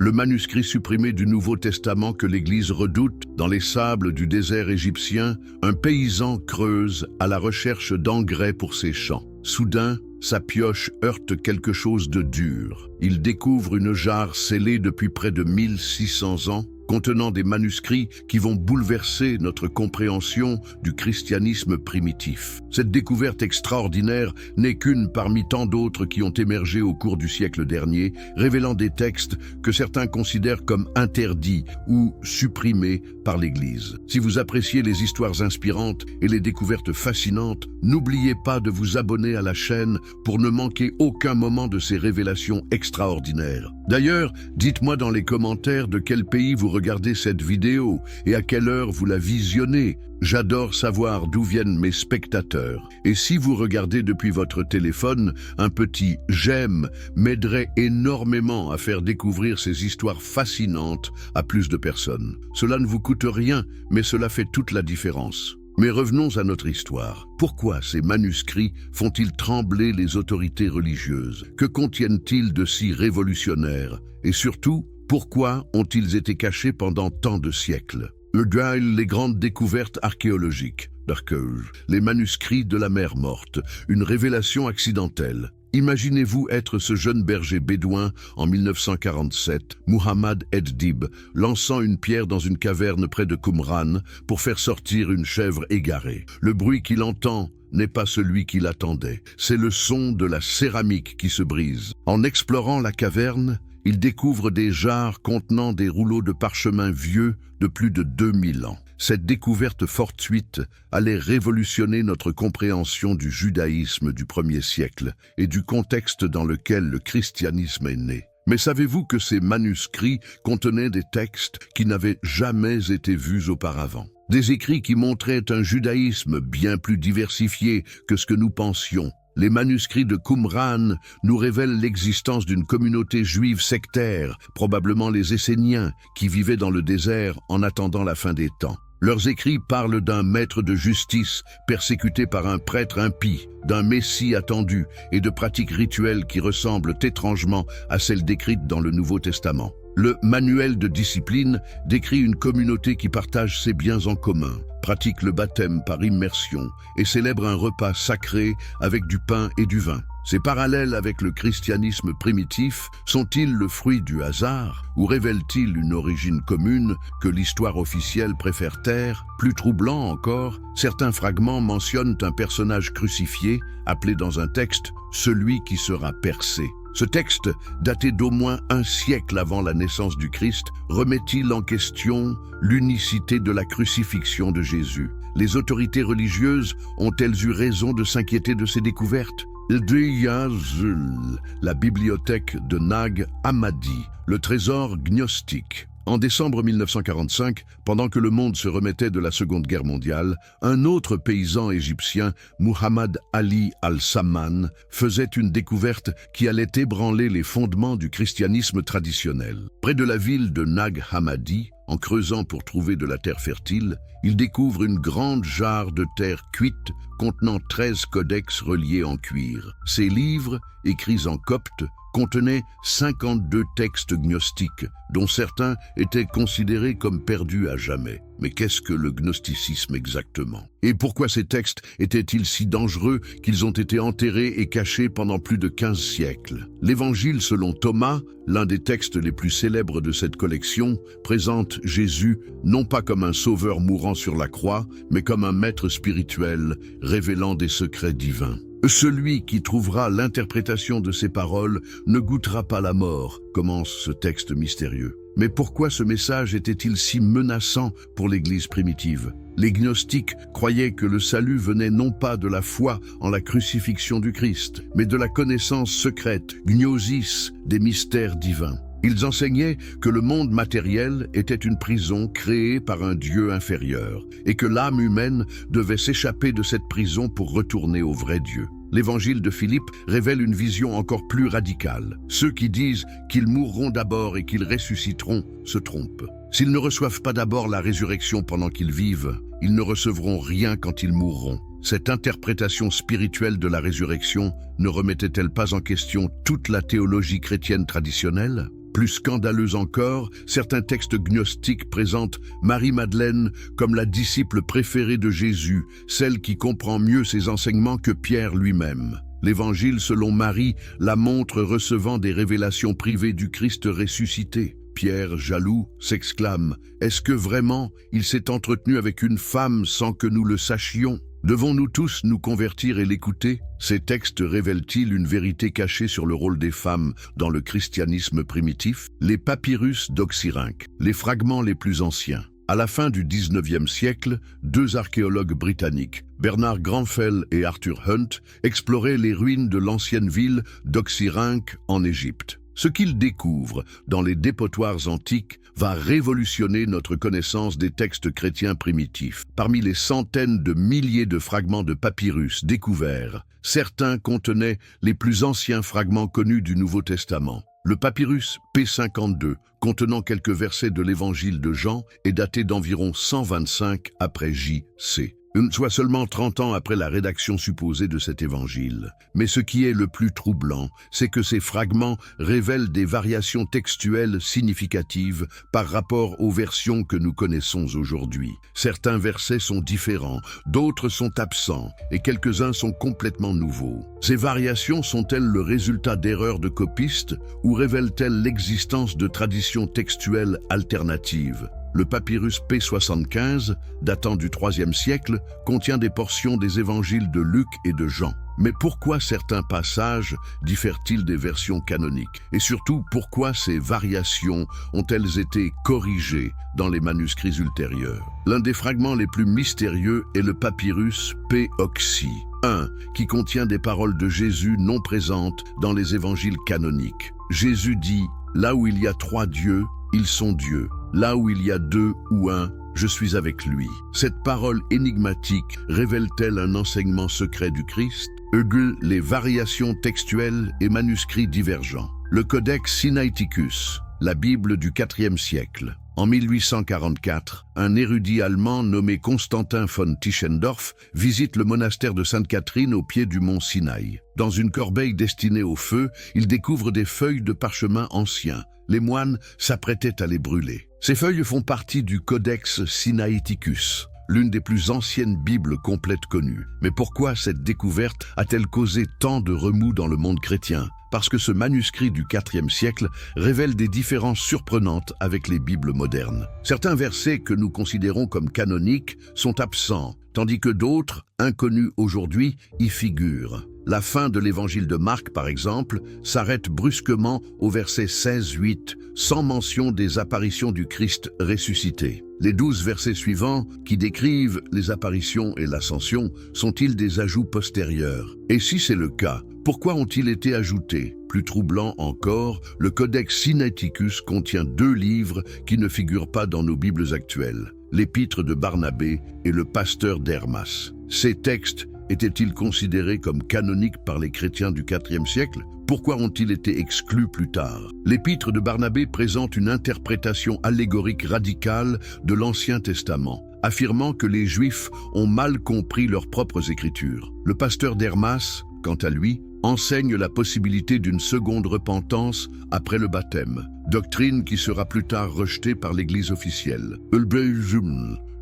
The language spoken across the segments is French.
le manuscrit supprimé du Nouveau Testament que l'Église redoute dans les sables du désert égyptien, un paysan creuse à la recherche d'engrais pour ses champs. Soudain, sa pioche heurte quelque chose de dur. Il découvre une jarre scellée depuis près de 1600 ans, contenant des manuscrits qui vont bouleverser notre compréhension du christianisme primitif. Cette découverte extraordinaire n'est qu'une parmi tant d'autres qui ont émergé au cours du siècle dernier, révélant des textes que certains considèrent comme interdits ou supprimés par l'Église. Si vous appréciez les histoires inspirantes et les découvertes fascinantes, n'oubliez pas de vous abonner à la chaîne pour ne manquer aucun moment de ces révélations extraordinaires. D'ailleurs, dites-moi dans les commentaires de quel pays vous regardez cette vidéo et à quelle heure vous la visionnez. J'adore savoir d'où viennent mes spectateurs. Et si vous regardez depuis votre téléphone, un petit « j'aime » m'aiderait énormément à faire découvrir ces histoires fascinantes à plus de personnes. Cela ne vous coûte rien, mais cela fait toute la différence. Mais revenons à notre histoire. Pourquoi ces manuscrits font-ils trembler les autorités religieuses? Que contiennent-ils de si révolutionnaire? Et surtout, pourquoi ont-ils été cachés pendant tant de siècles? Les grandes découvertes archéologiques, les manuscrits de la mer Morte, une révélation accidentelle. Imaginez-vous être ce jeune berger bédouin en 1947, Muhammad Eddib, lançant une pierre dans une caverne près de Qumran pour faire sortir une chèvre égarée. Le bruit qu'il entend n'est pas celui qu'il attendait, c'est le son de la céramique qui se brise. En explorant la caverne, il découvre des jarres contenant des rouleaux de parchemin vieux de plus de 2000 ans. Cette découverte fortuite allait révolutionner notre compréhension du judaïsme du 1er siècle et du contexte dans lequel le christianisme est né. Mais savez-vous que ces manuscrits contenaient des textes qui n'avaient jamais été vus auparavant? Des écrits qui montraient un judaïsme bien plus diversifié que ce que nous pensions. Les manuscrits de Qumran nous révèlent l'existence d'une communauté juive sectaire, probablement les Esséniens, qui vivaient dans le désert en attendant la fin des temps. Leurs écrits parlent d'un maître de justice persécuté par un prêtre impie, d'un messie attendu et de pratiques rituelles qui ressemblent étrangement à celles décrites dans le Nouveau Testament. Le manuel de discipline décrit une communauté qui partage ses biens en commun, pratique le baptême par immersion et célèbre un repas sacré avec du pain et du vin. Ces parallèles avec le christianisme primitif sont-ils le fruit du hasard ou révèlent-ils une origine commune que l'histoire officielle préfère taire? Plus troublant encore, certains fragments mentionnent un personnage crucifié appelé dans un texte « celui qui sera percé ». Ce texte, daté d'au moins un siècle avant la naissance du Christ, remet-il en question l'unicité de la crucifixion de Jésus? Les autorités religieuses ont-elles eu raison de s'inquiéter de ces découvertes? La bibliothèque de Nag Hammadi, le trésor gnostique. En décembre 1945, pendant que le monde se remettait de la Seconde Guerre mondiale, un autre paysan égyptien, Muhammad Ali al-Samman, faisait une découverte qui allait ébranler les fondements du christianisme traditionnel. Près de la ville de Nag Hammadi, en creusant pour trouver de la terre fertile, il découvre une grande jarre de terre cuite contenant 13 codex reliés en cuir. Ces livres, écrits en copte, contenaient 52 textes gnostiques, dont certains étaient considérés comme perdus à jamais. Mais qu'est-ce que le gnosticisme exactement? Et pourquoi ces textes étaient-ils si dangereux qu'ils ont été enterrés et cachés pendant plus de 15 siècles? L'Évangile selon Thomas, l'un des textes les plus célèbres de cette collection, présente Jésus non pas comme un sauveur mourant sur la croix, mais comme un maître spirituel révélant des secrets divins. Celui qui trouvera l'interprétation de ces paroles ne goûtera pas la mort, commence ce texte mystérieux. Mais pourquoi ce message était-il si menaçant pour l'Église primitive? Les gnostiques croyaient que le salut venait non pas de la foi en la crucifixion du Christ, mais de la connaissance secrète, gnosis, des mystères divins. Ils enseignaient que le monde matériel était une prison créée par un Dieu inférieur et que l'âme humaine devait s'échapper de cette prison pour retourner au vrai Dieu. L'évangile de Philippe révèle une vision encore plus radicale. Ceux qui disent qu'ils mourront d'abord et qu'ils ressusciteront se trompent. S'ils ne reçoivent pas d'abord la résurrection pendant qu'ils vivent, ils ne recevront rien quand ils mourront. Cette interprétation spirituelle de la résurrection ne remettait-elle pas en question toute la théologie chrétienne traditionnelle? Plus scandaleux encore, certains textes gnostiques présentent Marie-Madeleine comme la disciple préférée de Jésus, celle qui comprend mieux ses enseignements que Pierre lui-même. L'Évangile selon Marie la montre recevant des révélations privées du Christ ressuscité. Pierre, jaloux, s'exclame « Est-ce que vraiment il s'est entretenu avec une femme sans que nous le sachions ?» Devons-nous tous nous convertir et l'écouter? Ces textes révèlent-ils une vérité cachée sur le rôle des femmes dans le christianisme primitif? Les papyrus d'Oxyrhynque, les fragments les plus anciens. À la fin du XIXe siècle, deux archéologues britanniques, Bernard Grenfell et Arthur Hunt, exploraient les ruines de l'ancienne ville d'Oxyrhynque en Égypte. Ce qu'ils découvrent dans les dépotoirs antiques va révolutionner notre connaissance des textes chrétiens primitifs. Parmi les centaines de milliers de fragments de papyrus découverts, certains contenaient les plus anciens fragments connus du Nouveau Testament. Le papyrus P52, contenant quelques versets de l'Évangile de Jean, est daté d'environ 125 après J.C., soit seulement 30 ans après la rédaction supposée de cet évangile. Mais ce qui est le plus troublant, c'est que ces fragments révèlent des variations textuelles significatives par rapport aux versions que nous connaissons aujourd'hui. Certains versets sont différents, d'autres sont absents, et quelques-uns sont complètement nouveaux. Ces variations sont-elles le résultat d'erreurs de copistes ou révèlent-elles l'existence de traditions textuelles alternatives? Le papyrus P75, datant du IIIe siècle, contient des portions des évangiles de Luc et de Jean. Mais pourquoi certains passages diffèrent-ils des versions canoniques? Et surtout, pourquoi ces variations ont-elles été corrigées dans les manuscrits ultérieurs? L'un des fragments les plus mystérieux est le papyrus P-Oxy 1, qui contient des paroles de Jésus non présentes dans les évangiles canoniques. Jésus dit « Là où il y a 3 dieux, ils sont dieux. Là où il y a 2 ou 1, je suis avec lui. » Cette parole énigmatique révèle-t-elle un enseignement secret du Christ? Les variations textuelles et manuscrits divergents. Le Codex Sinaiticus, la Bible du IVe siècle. En 1844, un érudit allemand nommé Constantin von Tischendorf visite le monastère de Sainte-Catherine au pied du mont Sinaï. Dans une corbeille destinée au feu, il découvre des feuilles de parchemin anciens. Les moines s'apprêtaient à les brûler. Ces feuilles font partie du Codex Sinaiticus, l'une des plus anciennes Bibles complètes connues. Mais pourquoi cette découverte a-t-elle causé tant de remous dans le monde chrétien? Parce que ce manuscrit du IVe siècle révèle des différences surprenantes avec les Bibles modernes. Certains versets que nous considérons comme canoniques sont absents, tandis que d'autres, inconnus aujourd'hui, y figurent. La fin de l'évangile de Marc, par exemple, s'arrête brusquement au verset 16-8, sans mention des apparitions du Christ ressuscité. Les 12 versets suivants, qui décrivent les apparitions et l'ascension, sont-ils des ajouts postérieurs? Et si c'est le cas, pourquoi ont-ils été ajoutés? Plus troublant encore, le Codex Sinaiticus contient 2 livres qui ne figurent pas dans nos Bibles actuelles, l'Épître de Barnabé et le Pasteur d'Hermas. Ces textes étaient-ils considérés comme canoniques par les chrétiens du IVe siècle? Pourquoi ont-ils été exclus plus tard? L'Épître de Barnabé présente une interprétation allégorique radicale de l'Ancien Testament, affirmant que les Juifs ont mal compris leurs propres écritures. Le Pasteur d'Hermas, quant à lui, enseigne la possibilité d'une seconde repentance après le baptême, doctrine qui sera plus tard rejetée par l'Église officielle.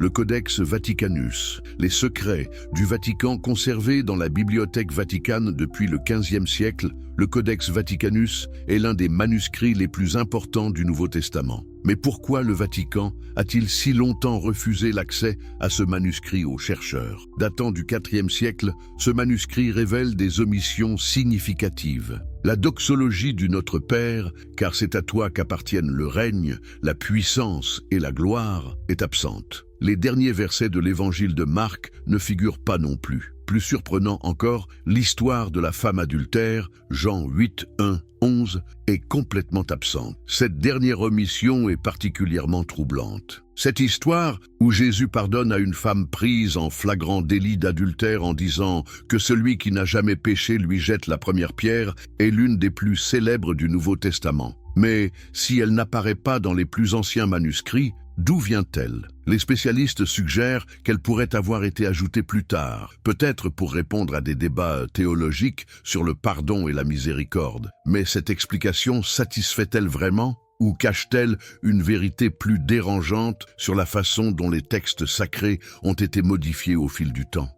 Le Codex Vaticanus, les secrets du Vatican conservés dans la Bibliothèque Vaticane depuis le XVe siècle, le Codex Vaticanus est l'un des manuscrits les plus importants du Nouveau Testament. Mais pourquoi le Vatican a-t-il si longtemps refusé l'accès à ce manuscrit aux chercheurs? Datant du IVe siècle, ce manuscrit révèle des omissions significatives. La doxologie du Notre Père, car c'est à toi qu'appartiennent le règne, la puissance et la gloire, est absente. Les derniers versets de l'évangile de Marc ne figurent pas non plus. Plus surprenant encore, l'histoire de la femme adultère, Jean 8, 1, 11, est complètement absente. Cette dernière omission est particulièrement troublante. Cette histoire, où Jésus pardonne à une femme prise en flagrant délit d'adultère en disant que celui qui n'a jamais péché lui jette la première pierre, est l'une des plus célèbres du Nouveau Testament. Mais si elle n'apparaît pas dans les plus anciens manuscrits, d'où vient-elle? Les spécialistes suggèrent qu'elle pourrait avoir été ajoutée plus tard, peut-être pour répondre à des débats théologiques sur le pardon et la miséricorde. Mais cette explication satisfait-elle vraiment? Ou cache-t-elle une vérité plus dérangeante sur la façon dont les textes sacrés ont été modifiés au fil du temps?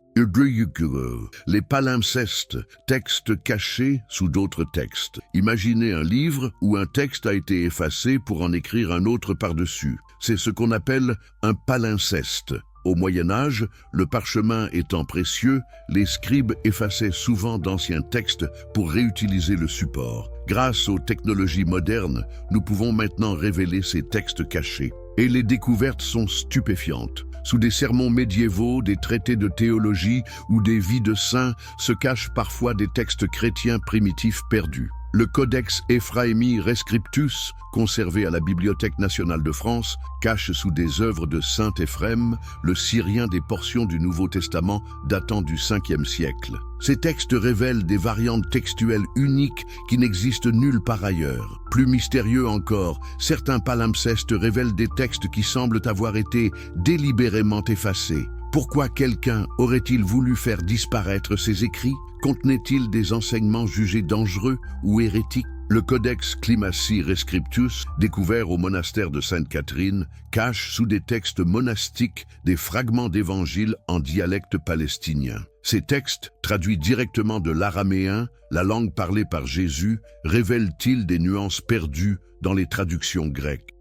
Les palimpsestes, textes cachés sous d'autres textes. Imaginez un livre où un texte a été effacé pour en écrire un autre par-dessus. C'est ce qu'on appelle un palimpseste. Au Moyen-Âge, le parchemin étant précieux, les scribes effaçaient souvent d'anciens textes pour réutiliser le support. Grâce aux technologies modernes, nous pouvons maintenant révéler ces textes cachés. Et les découvertes sont stupéfiantes. Sous des sermons médiévaux, des traités de théologie ou des vies de saints se cachent parfois des textes chrétiens primitifs perdus. Le Codex Ephraemi Rescriptus, conservé à la Bibliothèque nationale de France, cache sous des œuvres de saint Éphrem le syrien des portions du Nouveau Testament datant du 5e siècle. Ces textes révèlent des variantes textuelles uniques qui n'existent nulle part ailleurs. Plus mystérieux encore, certains palimpsestes révèlent des textes qui semblent avoir été délibérément effacés. Pourquoi quelqu'un aurait-il voulu faire disparaître ces écrits? Contenait-il des enseignements jugés dangereux ou hérétiques? Le Codex Climaci Rescriptus, découvert au monastère de Sainte-Catherine, cache sous des textes monastiques des fragments d'évangiles en dialecte palestinien. Ces textes, traduits directement de l'araméen, la langue parlée par Jésus, révèlent-ils des nuances perdues dans les traductions grecques?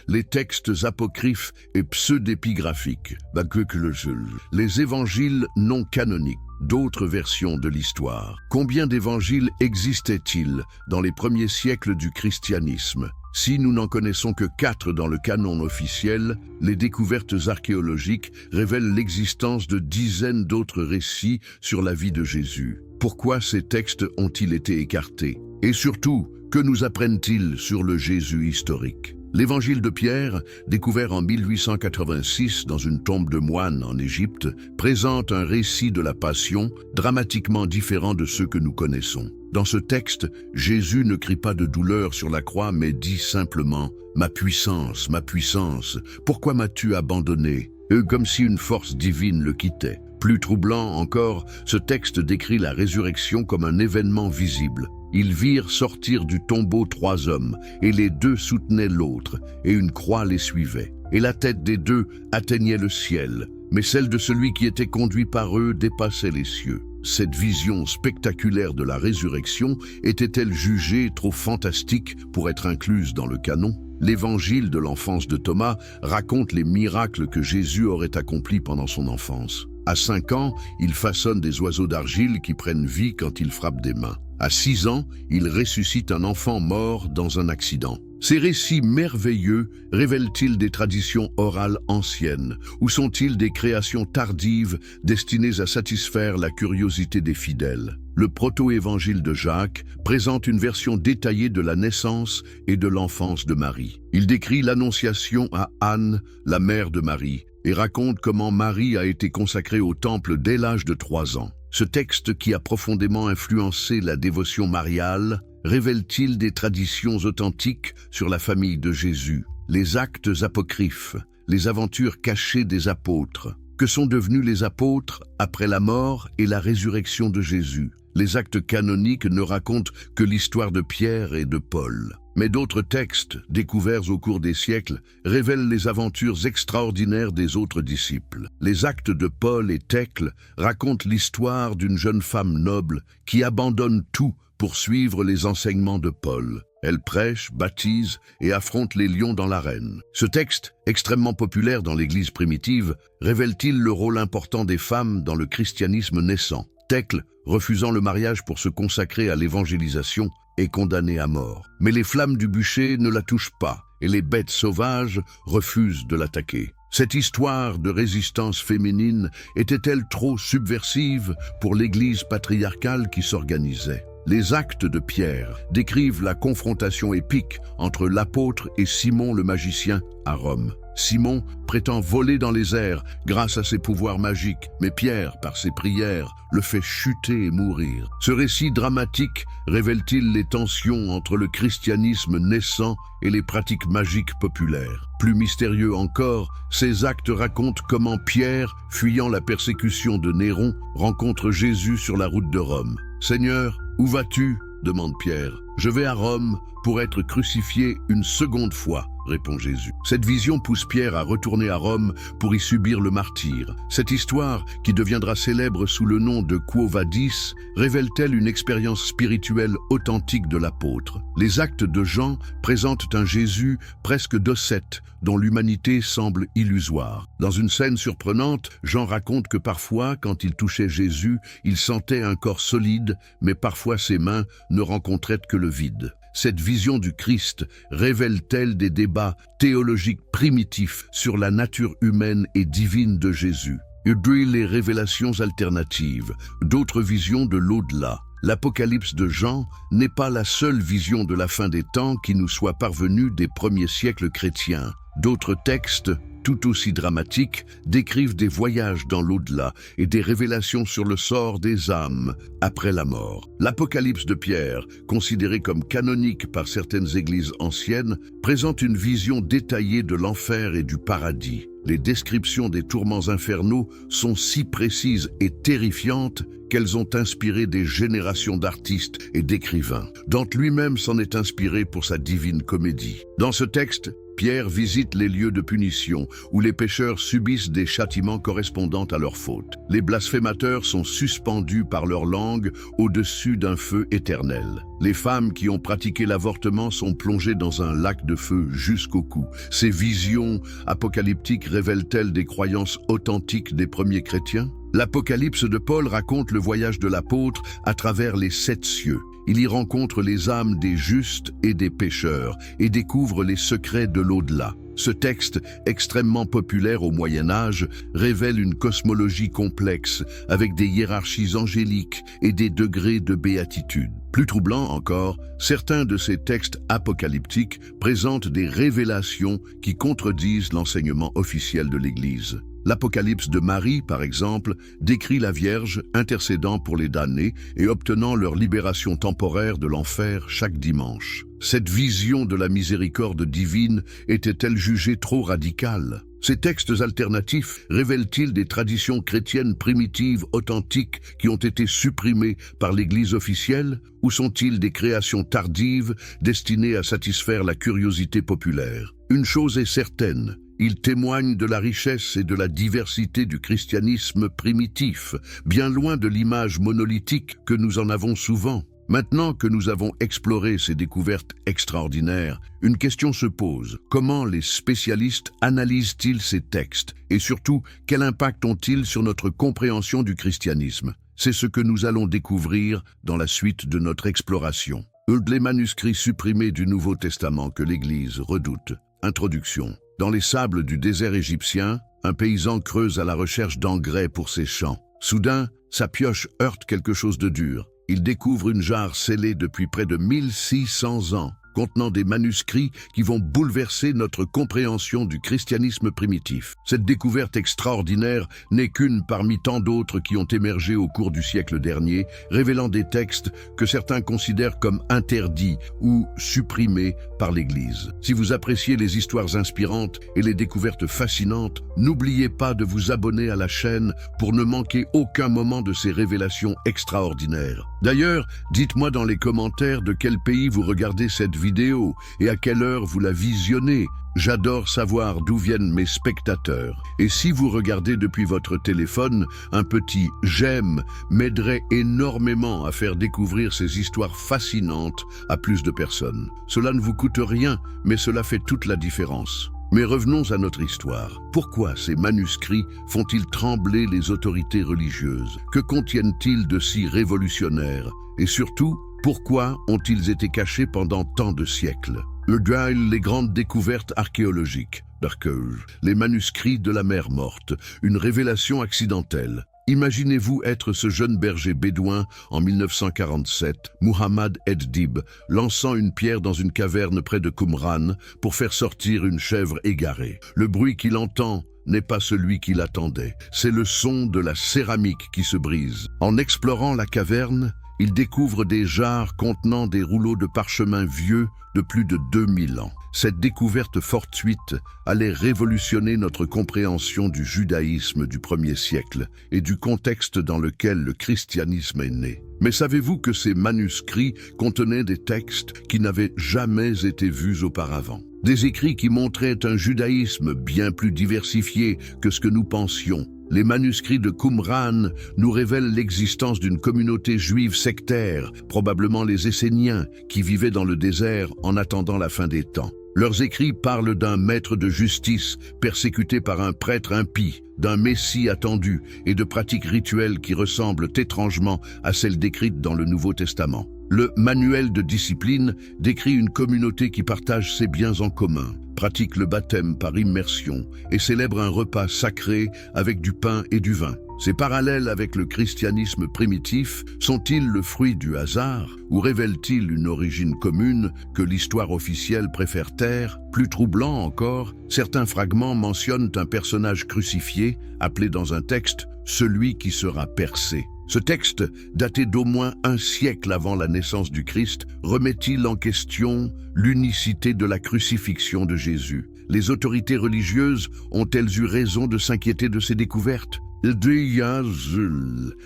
Les textes apocryphes et pseudépigraphiques, les évangiles non canoniques, d'autres versions de l'histoire. Combien d'évangiles existait-il dans les premiers siècles du christianisme? Si nous n'en connaissons que 4 dans le canon officiel, les découvertes archéologiques révèlent l'existence de dizaines d'autres récits sur la vie de Jésus. Pourquoi ces textes ont-ils été écartés? Et surtout, que nous apprennent-ils sur le Jésus historique? L'évangile de Pierre, découvert en 1886 dans une tombe de moines en Égypte, présente un récit de la Passion dramatiquement différent de ceux que nous connaissons. Dans ce texte, Jésus ne crie pas de douleur sur la croix, mais dit simplement « Ma puissance, pourquoi m'as-tu abandonné ?» Comme si une force divine le quittait. Plus troublant encore, ce texte décrit la résurrection comme un événement visible. Ils virent sortir du tombeau 3 hommes, et les 2 soutenaient l'autre, et une croix les suivait. Et la tête des 2 atteignait le ciel, mais celle de celui qui était conduit par eux dépassait les cieux. Cette vision spectaculaire de la résurrection était-elle jugée trop fantastique pour être incluse dans le canon? L'évangile de l'enfance de Thomas raconte les miracles que Jésus aurait accomplis pendant son enfance. À 5 ans, il façonne des oiseaux d'argile qui prennent vie quand il frappe des mains. À 6 ans, il ressuscite un enfant mort dans un accident. Ces récits merveilleux révèlent-ils des traditions orales anciennes ou sont-ils des créations tardives destinées à satisfaire la curiosité des fidèles? Le proto-évangile de Jacques présente une version détaillée de la naissance et de l'enfance de Marie. Il décrit l'annonciation à Anne, la mère de Marie, et raconte comment Marie a été consacrée au temple dès l'âge de 3 ans. Ce texte qui a profondément influencé la dévotion mariale révèle-t-il des traditions authentiques sur la famille de Jésus? Les actes apocryphes, les aventures cachées des apôtres. Que sont devenus les apôtres après la mort et la résurrection de Jésus? Les actes canoniques ne racontent que l'histoire de Pierre et de Paul. Mais d'autres textes, découverts au cours des siècles, révèlent les aventures extraordinaires des autres disciples. Les actes de Paul et Thècle racontent l'histoire d'une jeune femme noble qui abandonne tout pour suivre les enseignements de Paul. Elle prêche, baptise et affronte les lions dans l'arène. Ce texte, extrêmement populaire dans l'Église primitive, révèle-t-il le rôle important des femmes dans le christianisme naissant? Thècle, refusant le mariage pour se consacrer à l'évangélisation, est condamné à mort. Mais les flammes du bûcher ne la touchent pas et les bêtes sauvages refusent de l'attaquer. Cette histoire de résistance féminine était-elle trop subversive pour l'Église patriarcale qui s'organisait? Les actes de Pierre décrivent la confrontation épique entre l'apôtre et Simon le magicien à Rome. Simon prétend voler dans les airs grâce à ses pouvoirs magiques, mais Pierre, par ses prières, le fait chuter et mourir. Ce récit dramatique révèle-t-il les tensions entre le christianisme naissant et les pratiques magiques populaires? Plus mystérieux encore, ces actes racontent comment Pierre, fuyant la persécution de Néron, rencontre Jésus sur la route de Rome. « Seigneur, où vas-tu » demande Pierre. Je vais à Rome pour être crucifié une seconde fois, répond Jésus. Cette vision pousse Pierre à retourner à Rome pour y subir le martyre. Cette histoire, qui deviendra célèbre sous le nom de Quo Vadis, révèle-t-elle une expérience spirituelle authentique de l'apôtre? Les actes de Jean présentent un Jésus presque docette, dont l'humanité semble illusoire. Dans une scène surprenante, Jean raconte que parfois, quand il touchait Jésus, il sentait un corps solide, mais parfois ses mains ne rencontraient que le vide. Cette vision du Christ révèle-t-elle des débats théologiques primitifs sur la nature humaine et divine de Jésus? Et puis les révélations alternatives, d'autres visions de l'au-delà. L'Apocalypse de Jean n'est pas la seule vision de la fin des temps qui nous soit parvenue des premiers siècles chrétiens. D'autres textes, tout aussi dramatiques, décrivent des voyages dans l'au-delà et des révélations sur le sort des âmes après la mort. L'Apocalypse de Pierre, considéré comme canonique par certaines églises anciennes, présente une vision détaillée de l'enfer et du paradis. Les descriptions des tourments infernaux sont si précises et terrifiantes qu'elles ont inspiré des générations d'artistes et d'écrivains. Dante lui-même s'en est inspiré pour sa Divine Comédie. Dans ce texte, Pierre visite les lieux de punition où les pécheurs subissent des châtiments correspondant à leurs fautes. Les blasphémateurs sont suspendus par leur langue au-dessus d'un feu éternel. Les femmes qui ont pratiqué l'avortement sont plongées dans un lac de feu jusqu'au cou. Ces visions apocalyptiques révèlent-elles des croyances authentiques des premiers chrétiens? L'Apocalypse de Paul raconte le voyage de l'apôtre à travers les 7 cieux. Il y rencontre les âmes des justes et des pécheurs et découvre les secrets de l'au-delà. Ce texte, extrêmement populaire au Moyen-Âge, révèle une cosmologie complexe avec des hiérarchies angéliques et des degrés de béatitude. Plus troublant encore, certains de ces textes apocalyptiques présentent des révélations qui contredisent l'enseignement officiel de l'Église. L'Apocalypse de Marie, par exemple, décrit la Vierge intercédant pour les damnés et obtenant leur libération temporaire de l'enfer chaque dimanche. Cette vision de la miséricorde divine était-elle jugée trop radicale? Ces textes alternatifs révèlent-ils des traditions chrétiennes primitives authentiques qui ont été supprimées par l'Église officielle, ou sont-ils des créations tardives destinées à satisfaire la curiosité populaire? Une chose est certaine, ils témoignent de la richesse et de la diversité du christianisme primitif, bien loin de l'image monolithique que nous en avons souvent. Maintenant que nous avons exploré ces découvertes extraordinaires, une question se pose. Comment les spécialistes analysent-ils ces textes? Et surtout, quel impact ont-ils sur notre compréhension du christianisme? C'est ce que nous allons découvrir dans la suite de notre exploration. Les manuscrits supprimés du Nouveau Testament que l'Église redoute. Introduction. Dans les sables du désert égyptien, un paysan creuse à la recherche d'engrais pour ses champs. Soudain, sa pioche heurte quelque chose de dur. Il découvre une jarre scellée depuis près de 1600 ans, contenant des manuscrits qui vont bouleverser notre compréhension du christianisme primitif. Cette découverte extraordinaire n'est qu'une parmi tant d'autres qui ont émergé au cours du siècle dernier, révélant des textes que certains considèrent comme interdits ou supprimés par l'Église. Si vous appréciez les histoires inspirantes et les découvertes fascinantes, n'oubliez pas de vous abonner à la chaîne pour ne manquer aucun moment de ces révélations extraordinaires. D'ailleurs, dites-moi dans les commentaires de quel pays vous regardez cette vidéo et à quelle heure vous la visionnez. J'adore savoir d'où viennent mes spectateurs. Et si vous regardez depuis votre téléphone, un petit « j'aime » m'aiderait énormément à faire découvrir ces histoires fascinantes à plus de personnes. Cela ne vous coûte rien, mais cela fait toute la différence. Mais revenons à notre histoire. Pourquoi ces manuscrits font-ils trembler les autorités religieuses? Que contiennent-ils de si révolutionnaire? Et surtout, pourquoi ont-ils été cachés pendant tant de siècles? Les grandes découvertes archéologiques, les manuscrits de la mer morte, une révélation accidentelle. Imaginez-vous être ce jeune berger bédouin en 1947, Muhammad Eddib, lançant une pierre dans une caverne près de Qumran pour faire sortir une chèvre égarée. Le bruit qu'il entend n'est pas celui qu'il attendait, c'est le son de la céramique qui se brise. En explorant la caverne, il découvre des jarres contenant des rouleaux de parchemin vieux de plus de 2000 ans. Cette découverte fortuite allait révolutionner notre compréhension du judaïsme du 1er siècle et du contexte dans lequel le christianisme est né. Mais savez-vous que ces manuscrits contenaient des textes qui n'avaient jamais été vus auparavant? Des écrits qui montraient un judaïsme bien plus diversifié que ce que nous pensions. Les manuscrits de Qumran nous révèlent l'existence d'une communauté juive sectaire, probablement les Esséniens, qui vivaient dans le désert en attendant la fin des temps. Leurs écrits parlent d'un maître de justice persécuté par un prêtre impie, d'un messie attendu et de pratiques rituelles qui ressemblent étrangement à celles décrites dans le Nouveau Testament. Le manuel de discipline décrit une communauté qui partage ses biens en commun, pratique le baptême par immersion et célèbre un repas sacré avec du pain et du vin. Ces parallèles avec le christianisme primitif sont-ils le fruit du hasard ou révèlent-ils une origine commune que l'histoire officielle préfère taire? Plus troublant encore, certains fragments mentionnent un personnage crucifié appelé dans un texte « celui qui sera percé ». Ce texte, daté d'au moins un siècle avant la naissance du Christ, remet-il en question l'unicité de la crucifixion de Jésus? Les autorités religieuses ont-elles eu raison de s'inquiéter de ces découvertes?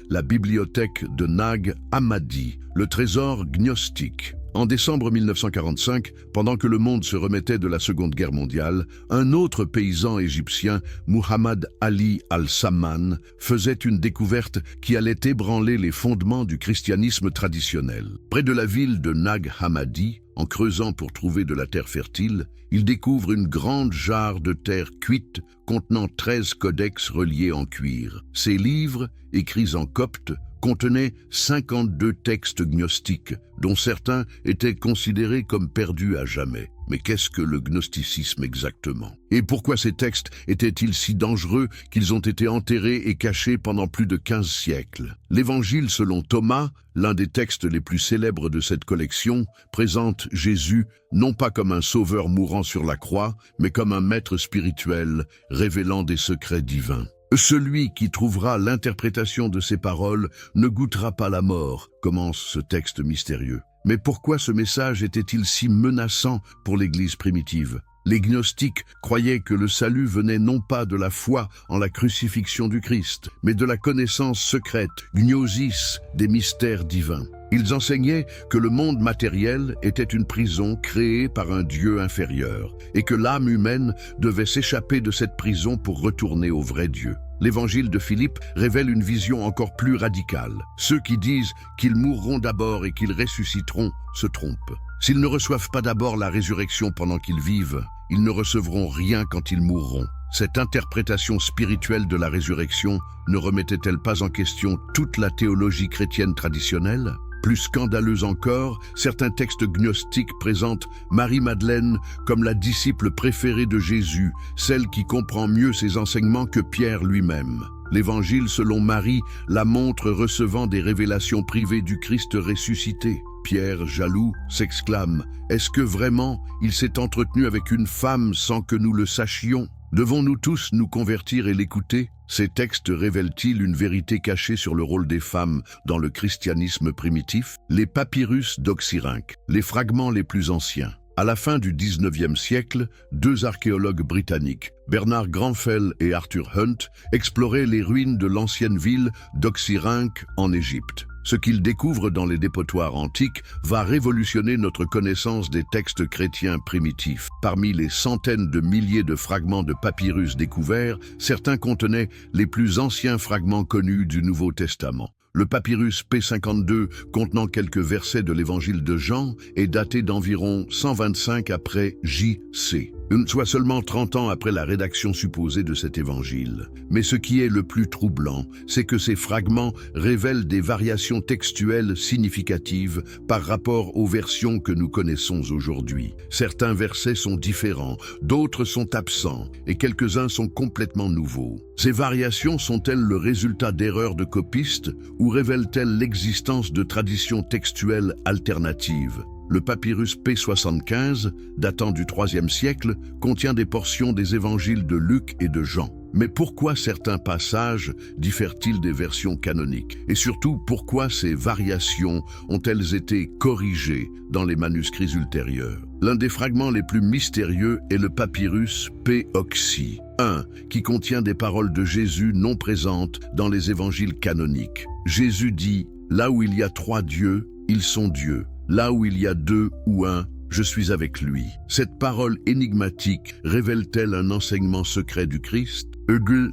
La bibliothèque de Nag Hammadi, le trésor gnostique. En décembre 1945, pendant que le monde se remettait de la Seconde Guerre mondiale, un autre paysan égyptien, Muhammad Ali al-Samman, faisait une découverte qui allait ébranler les fondements du christianisme traditionnel. Près de la ville de Nag Hammadi, en creusant pour trouver de la terre fertile, il découvre une grande jarre de terre cuite contenant 13 codex reliés en cuir. Ces livres, écrits en copte, contenaient 52 textes gnostiques, dont certains étaient considérés comme perdus à jamais. Mais qu'est-ce que le gnosticisme exactement? Et pourquoi ces textes étaient-ils si dangereux qu'ils ont été enterrés et cachés pendant plus de 15 siècles? L'Évangile selon Thomas, l'un des textes les plus célèbres de cette collection, présente Jésus non pas comme un sauveur mourant sur la croix, mais comme un maître spirituel révélant des secrets divins. Celui qui trouvera l'interprétation de ces paroles ne goûtera pas la mort, commence ce texte mystérieux. Mais pourquoi ce message était-il si menaçant pour l'Église primitive? Les gnostiques croyaient que le salut venait non pas de la foi en la crucifixion du Christ, mais de la connaissance secrète, gnosis, des mystères divins. Ils enseignaient que le monde matériel était une prison créée par un Dieu inférieur et que l'âme humaine devait s'échapper de cette prison pour retourner au vrai Dieu. L'évangile de Philippe révèle une vision encore plus radicale. Ceux qui disent qu'ils mourront d'abord et qu'ils ressusciteront se trompent. S'ils ne reçoivent pas d'abord la résurrection pendant qu'ils vivent, ils ne recevront rien quand ils mourront. Cette interprétation spirituelle de la résurrection ne remettait-elle pas en question toute la théologie chrétienne traditionnelle? Plus scandaleux encore, certains textes gnostiques présentent Marie-Madeleine comme la disciple préférée de Jésus, celle qui comprend mieux ses enseignements que Pierre lui-même. L'Évangile selon Marie la montre recevant des révélations privées du Christ ressuscité. Pierre, jaloux, s'exclame « Est-ce que vraiment il s'est entretenu avec une femme sans que nous le sachions ?» Devons-nous tous nous convertir et l'écouter? Ces textes révèlent-ils une vérité cachée sur le rôle des femmes dans le christianisme primitif? Les papyrus d'Oxyrhynque, les fragments les plus anciens. À la fin du 19e siècle, deux archéologues britanniques, Bernard Grenfell et Arthur Hunt, exploraient les ruines de l'ancienne ville d'Oxyrhynque en Égypte. Ce qu'ils découvrent dans les dépotoirs antiques va révolutionner notre connaissance des textes chrétiens primitifs. Parmi les centaines de milliers de fragments de papyrus découverts, certains contenaient les plus anciens fragments connus du Nouveau Testament. Le papyrus P52, contenant quelques versets de l'évangile de Jean, est daté d'environ 125 après J.C., soit seulement 30 ans après la rédaction supposée de cet évangile. Mais ce qui est le plus troublant, c'est que ces fragments révèlent des variations textuelles significatives par rapport aux versions que nous connaissons aujourd'hui. Certains versets sont différents, d'autres sont absents, et quelques-uns sont complètement nouveaux. Ces variations sont-elles le résultat d'erreurs de copistes ou révèlent-elles l'existence de traditions textuelles alternatives? Le papyrus P75, datant du IIIe siècle, contient des portions des évangiles de Luc et de Jean. Mais pourquoi certains passages diffèrent-ils des versions canoniques? Et surtout, pourquoi ces variations ont-elles été corrigées dans les manuscrits ultérieurs? L'un des fragments les plus mystérieux est le papyrus P. Oxy 1, qui contient des paroles de Jésus non présentes dans les évangiles canoniques. Jésus dit « Là où il y a 3 dieux, ils sont dieux. Là où il y a 2 ou 1, je suis avec lui. » Cette parole énigmatique révèle-t-elle un enseignement secret du Christ?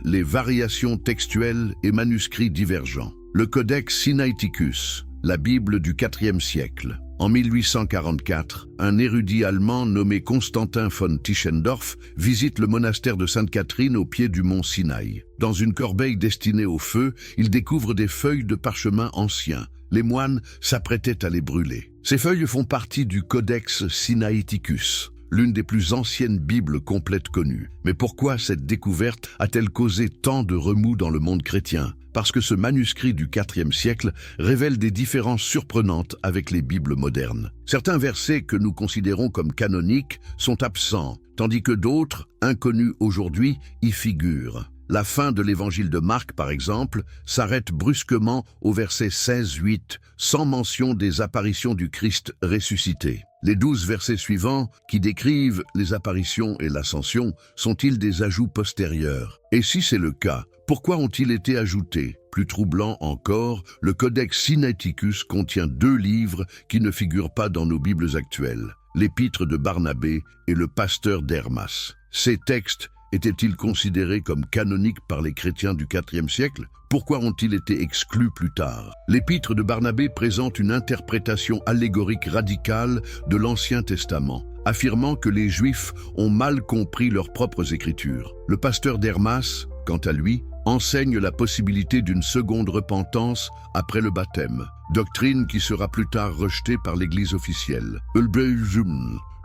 Les variations textuelles et manuscrits divergents. Le Codex Sinaiticus, la Bible du IVe siècle. En 1844, un érudit allemand nommé Constantin von Tischendorf visite le monastère de Sainte-Catherine au pied du mont Sinaï. Dans une corbeille destinée au feu, il découvre des feuilles de parchemin anciens. Les moines s'apprêtaient à les brûler. Ces feuilles font partie du Codex Sinaiticus, l'une des plus anciennes Bibles complètes connues. Mais pourquoi cette découverte a-t-elle causé tant de remous dans le monde chrétien? Parce que ce manuscrit du IVe siècle révèle des différences surprenantes avec les Bibles modernes. Certains versets que nous considérons comme canoniques sont absents, tandis que d'autres, inconnus aujourd'hui, y figurent. La fin de l'évangile de Marc, par exemple, s'arrête brusquement au verset 16-8, sans mention des apparitions du Christ ressuscité. Les 12 versets suivants, qui décrivent les apparitions et l'ascension, sont-ils des ajouts postérieurs? Et si c'est le cas, pourquoi ont-ils été ajoutés? Plus troublant encore, le Codex Sinaiticus contient 2 livres qui ne figurent pas dans nos Bibles actuelles, l'Épître de Barnabé et le Pasteur d'Hermas. Ces textes étaient-ils considérés comme canoniques par les chrétiens du IVe siècle? Pourquoi ont-ils été exclus plus tard? L'Épître de Barnabé présente une interprétation allégorique radicale de l'Ancien Testament, affirmant que les Juifs ont mal compris leurs propres Écritures. Le Pasteur d'Hermas, quant à lui, enseigne la possibilité d'une seconde repentance après le baptême, doctrine qui sera plus tard rejetée par l'Église officielle.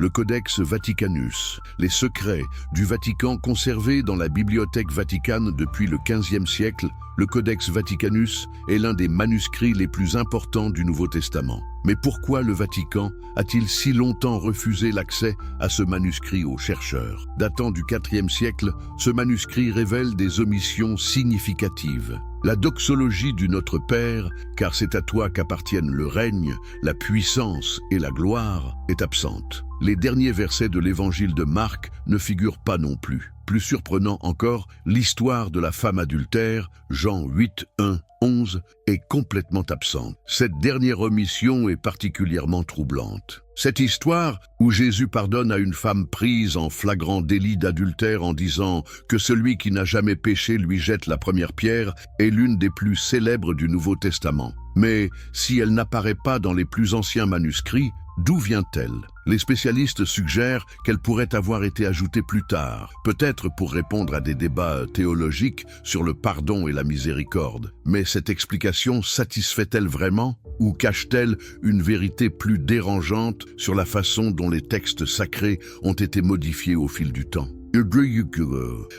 Le Codex Vaticanus, les secrets du Vatican conservés dans la Bibliothèque Vaticane depuis le XVe siècle, le Codex Vaticanus est l'un des manuscrits les plus importants du Nouveau Testament. Mais pourquoi le Vatican a-t-il si longtemps refusé l'accès à ce manuscrit aux chercheurs? Datant du IVe siècle, ce manuscrit révèle des omissions significatives. La doxologie du Notre Père, car c'est à toi qu'appartiennent le règne, la puissance et la gloire, est absente. Les derniers versets de l'évangile de Marc ne figurent pas non plus. Plus surprenant encore, l'histoire de la femme adultère, Jean 8, 1, 11, est complètement absente. Cette dernière omission est particulièrement troublante. Cette histoire, où Jésus pardonne à une femme prise en flagrant délit d'adultère en disant que celui qui n'a jamais péché lui jette la première pierre, est l'une des plus célèbres du Nouveau Testament. Mais si elle n'apparaît pas dans les plus anciens manuscrits, d'où vient-elle? Les spécialistes suggèrent qu'elle pourrait avoir été ajoutée plus tard, peut-être pour répondre à des débats théologiques sur le pardon et la miséricorde. Mais cette explication satisfait-elle vraiment? Ou cache-t-elle une vérité plus dérangeante sur la façon dont les textes sacrés ont été modifiés au fil du temps?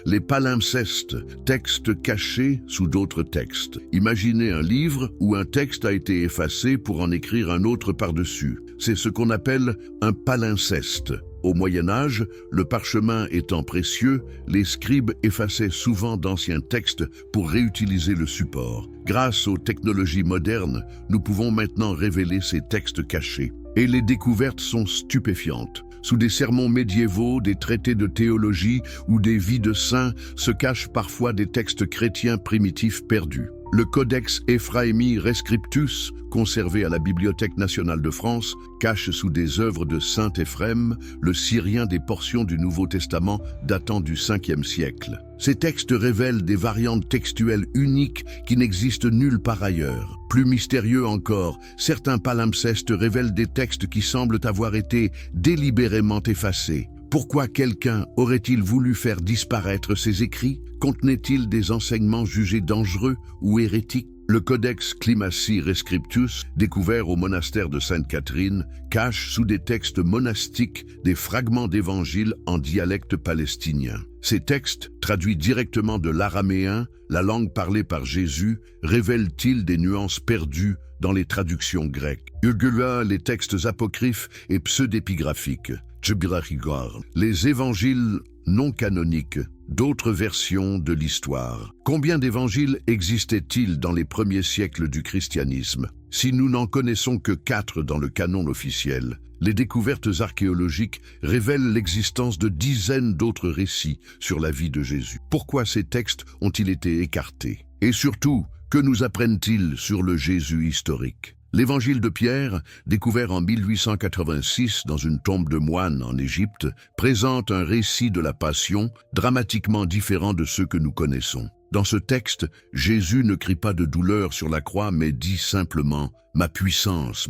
Les palimpsestes, textes cachés sous d'autres textes. Imaginez un livre où un texte a été effacé pour en écrire un autre par-dessus. C'est ce qu'on appelle un palimpseste. Au Moyen-Âge, le parchemin étant précieux, les scribes effaçaient souvent d'anciens textes pour réutiliser le support. Grâce aux technologies modernes, nous pouvons maintenant révéler ces textes cachés. Et les découvertes sont stupéfiantes. Sous des sermons médiévaux, des traités de théologie ou des vies de saints se cachent parfois des textes chrétiens primitifs perdus. Le Codex Ephraemi Rescriptus, conservé à la Bibliothèque nationale de France, cache sous des œuvres de saint Éphrem le syrien des portions du Nouveau Testament datant du 5e siècle. Ces textes révèlent des variantes textuelles uniques qui n'existent nulle part ailleurs. Plus mystérieux encore, certains palimpsestes révèlent des textes qui semblent avoir été délibérément effacés. Pourquoi quelqu'un aurait-il voulu faire disparaître ces écrits? Contenaient-ils des enseignements jugés dangereux ou hérétiques? Le Codex Climaci Rescriptus, découvert au monastère de Sainte-Catherine, cache sous des textes monastiques des fragments d'évangiles en dialecte palestinien. Ces textes, traduits directement de l'araméen, la langue parlée par Jésus, révèlent-ils des nuances perdues dans les traductions grecques? Les textes apocryphes et pseudépigraphiques. Les évangiles non canoniques d'autres versions de l'histoire. Combien d'évangiles existaient-ils dans les premiers siècles du christianisme? Si nous n'en connaissons que 4 dans le canon officiel, les découvertes archéologiques révèlent l'existence de dizaines d'autres récits sur la vie de Jésus. Pourquoi ces textes ont-ils été écartés? Et surtout, que nous apprennent-ils sur le Jésus historique? L'évangile de Pierre, découvert en 1886 dans une tombe de moines en Égypte, présente un récit de la Passion dramatiquement différent de ceux que nous connaissons. Dans ce texte, Jésus ne crie pas de douleur sur la croix, mais dit simplement « Ma puissance,